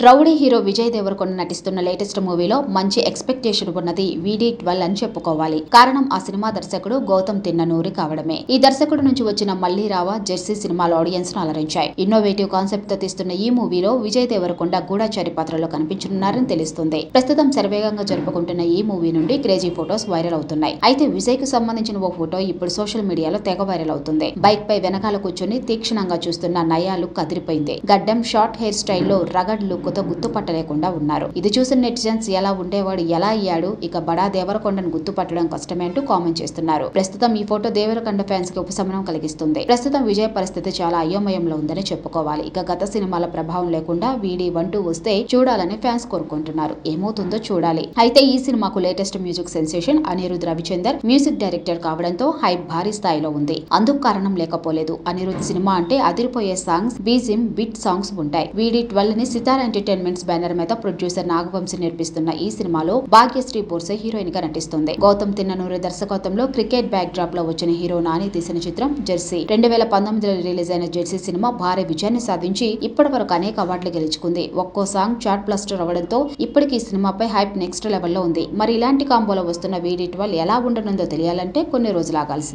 Rowdy hero Vijay Devarakonda నటిస్తున్న latest మూవీలో మంచి ఎక్స్పెక్టేషన్ ఉన్నది VD12 అని చెప్పుకోవాలి. కారణం ఆ సినిమా దర్శకుడు గౌతమ్ తిన్ననూరి కావడమే. ఈ దర్శకుడు నుంచి వచ్చిన మళ్ళీ రావా, జెర్సీ సినిమాలు ఆడియన్స్ ను అలరించాయి. ఇన్నోవేటివ్ కాన్సెప్ట్ తో తీస్తున్న ఈ మూవీలో విజయ్ దేవరకొండ గూఢచారి పాత్రలో కనిపించనున్నారని తెలుస్తుంది. ప్రస్తుతం శరవేగంగా జరుపుకుంటున్న ఈ మూవీ నుండి క్రేజీ ఫోటోస్ వైరల్ అవుతున్నాయి. అయితే విజయ్ కు సంబంధించిన ఓ ఫోటో ఇప్పుడు సోషల్ మీడియాలో తెగ వైరల్ అవుతుంది. బైక్ పై వెనకాల కూర్చొని తీక్షణంగా చూస్తున్న నయా లుక్ అదిరిపోయింది. గడ్డం, షార్ట్ హెయిర్ స్టైల్లో రగడ్ లుక్ తో గుర్తుపట్టలేకుండా ఉన్నారు. ఇది చూసిన నెటిజన్స్ ఎలా ఉండేవాడు, ఎలా అయ్యాడు, ఇక బడా దేవరకొండను గుర్తుపట్టడం కష్టమే అంటూ కామెంట్ చేస్తున్నారు. ప్రస్తుతం ఈ ఫోటో దేవరకొండ ఫ్యాన్స్ కి ఉపశమనం కలిగిస్తుంది. ప్రస్తుతం విజయ్ పరిస్థితి చాలా అయోమయంలో ఉందని చెప్పుకోవాలి. ఇక గత సినిమాల ప్రభావం లేకుండా VD12 వస్తే చూడాలని ఫ్యాన్స్ కోరుకుంటున్నారు. ఏమవుతుందో చూడాలి. అయితే ఈ సినిమాకు latest music sensation Anirudh Ravichander music director కావడంతో హైప్ భారీ స్థాయిలో ఉంది. అందుకు కారణం లేకపోలేదు. అనిరుద్ సినిమా అంటే అదిరిపోయే సాంగ్స్, బీజిం, బిట్ సాంగ్స్ ఉంటాయి. VD12 ని సితార్ ఎంటర్టైన్మెంట్స్ బ్యానర్ మీద ప్రొడ్యూసర్ నాగవంశీ నిర్మిస్తున్న ఈ సినిమాలో భాగ్యశ్రీ బోర్సే హీరోయిన్ గా నటిస్తుంది. గౌతమ్ తిన్ననూరి దర్శకత్వంలో క్రికెట్ బ్యాక్ డ్రాప్ లో వచ్చిన హీరో నాని తీసిన చిత్రం జెర్సీ. 2019లో రిలీజ్ అయిన జెర్సీ సినిమా భారీ విజయాన్ని సాధించి ఇప్పటి వరకు అనేక అవార్డులు గెలుచుకుంది. ఒక్కో సాంగ్ చార్ట్ బ్లాస్టర్ అవ్వడంతో ఇప్పటికీ ఈ సినిమాపై హైప్ నెక్స్ట్ లెవెల్లో ఉంది. మరి ఇలాంటి కాంబోలో వస్తున్న VD12 ఎలా ఉండనుందో తెలియాలంటే కొన్ని రోజులు ఆగాల్సింది.